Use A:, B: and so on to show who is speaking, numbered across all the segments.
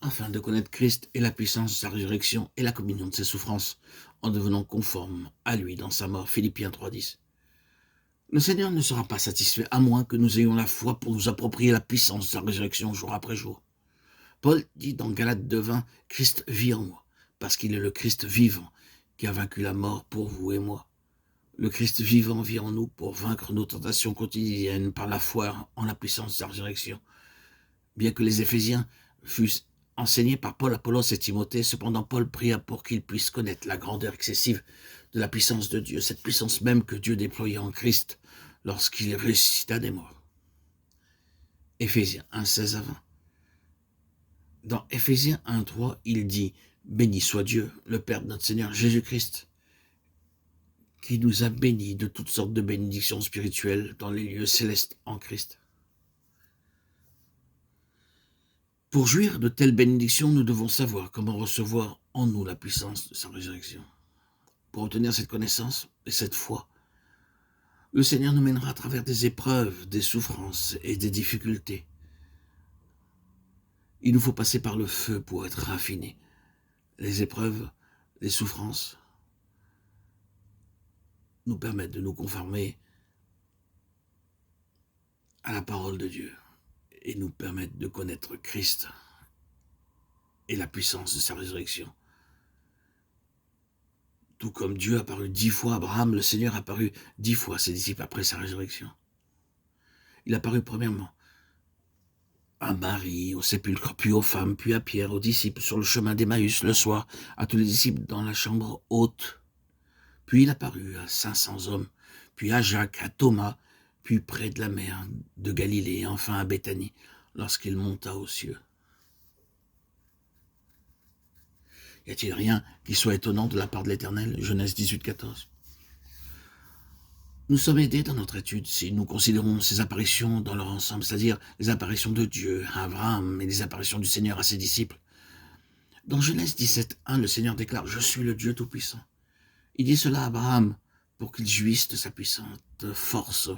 A: afin de connaître Christ et la puissance de sa résurrection et la communion de ses souffrances, en devenant conforme à lui dans sa mort. Philippiens 3,10. Le Seigneur ne sera pas satisfait à moins que nous ayons la foi pour nous approprier la puissance de sa résurrection jour après jour. Paul dit dans Galates 2,20, « Christ vit en moi, parce qu'il est le Christ vivant qui a vaincu la mort pour vous et moi. » Le Christ vivant vit en nous pour vaincre nos tentations quotidiennes par la foi en la puissance de sa résurrection. Bien que les Éphésiens fussent enseignés par Paul, Apollos et Timothée, cependant Paul pria pour qu'ils puissent connaître la grandeur excessive de la puissance de Dieu, cette puissance même que Dieu déployait en Christ lorsqu'il ressuscita des morts. Éphésiens 1, 16 à 20. Dans Éphésiens 1, 3, il dit « Béni soit Dieu, le Père de notre Seigneur Jésus-Christ, qui nous a bénis de toutes sortes de bénédictions spirituelles dans les lieux célestes en Christ. » Pour jouir de telles bénédictions, nous devons savoir comment recevoir en nous la puissance de sa résurrection. Pour obtenir cette connaissance et cette foi, le Seigneur nous mènera à travers des épreuves, des souffrances et des difficultés. Il nous faut passer par le feu pour être raffinés. Les épreuves, les souffrances nous permettent de nous conformer à la parole de Dieu et nous permettent de connaître Christ et la puissance de sa résurrection. Tout comme Dieu a apparu 10 fois à Abraham, le Seigneur a apparu 10 fois à ses disciples après sa résurrection. Il a apparu premièrement à Marie, au sépulcre, puis aux femmes, puis à Pierre, aux disciples sur le chemin d'Emmaüs le soir, à tous les disciples dans la chambre haute. Puis il apparut à 500 hommes, puis à Jacques, à Thomas, puis près de la mer de Galilée, et enfin à Béthanie, lorsqu'il monta aux cieux. Y a-t-il rien qui soit étonnant de la part de l'Éternel? Genèse 18, 14. Nous sommes aidés dans notre étude si nous considérons ces apparitions dans leur ensemble, c'est-à-dire les apparitions de Dieu à Abraham et les apparitions du Seigneur à ses disciples. Dans Genèse 17, 1, le Seigneur déclare « Je suis le Dieu Tout-Puissant ». Il dit cela à Abraham pour qu'il jouisse de sa puissante force.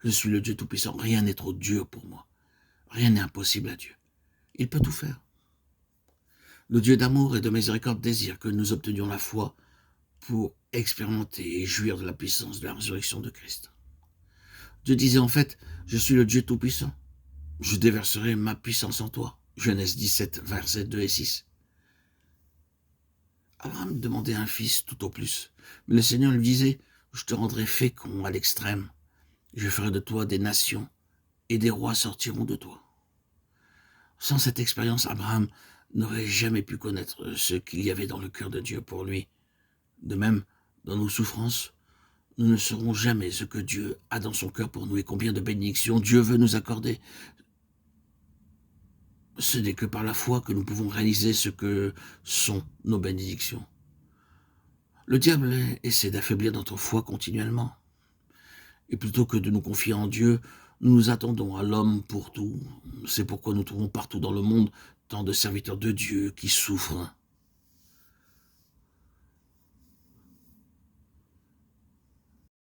A: Je suis le Dieu Tout-Puissant, rien n'est trop dur pour moi. Rien n'est impossible à Dieu. Il peut tout faire. Le Dieu d'amour et de miséricorde désire que nous obtenions la foi pour expérimenter et jouir de la puissance de la résurrection de Christ. Dieu disait en fait, je suis le Dieu Tout-Puissant, je déverserai ma puissance en toi. Genèse 17, versets 2 et 6. Abraham demandait un fils tout au plus, mais le Seigneur lui disait, je te rendrai fécond à l'extrême, je ferai de toi des nations, et des rois sortiront de toi. Sans cette expérience, Abraham n'aurait jamais pu connaître ce qu'il y avait dans le cœur de Dieu pour lui. De même, dans nos souffrances, nous ne saurons jamais ce que Dieu a dans son cœur pour nous et combien de bénédictions Dieu veut nous accorder. Ce n'est que par la foi que nous pouvons réaliser ce que sont nos bénédictions. Le diable essaie d'affaiblir notre foi continuellement. Et plutôt que de nous confier en Dieu, nous nous attendons à l'homme pour tout. C'est pourquoi nous trouvons partout dans le monde tant de serviteurs de Dieu qui souffrent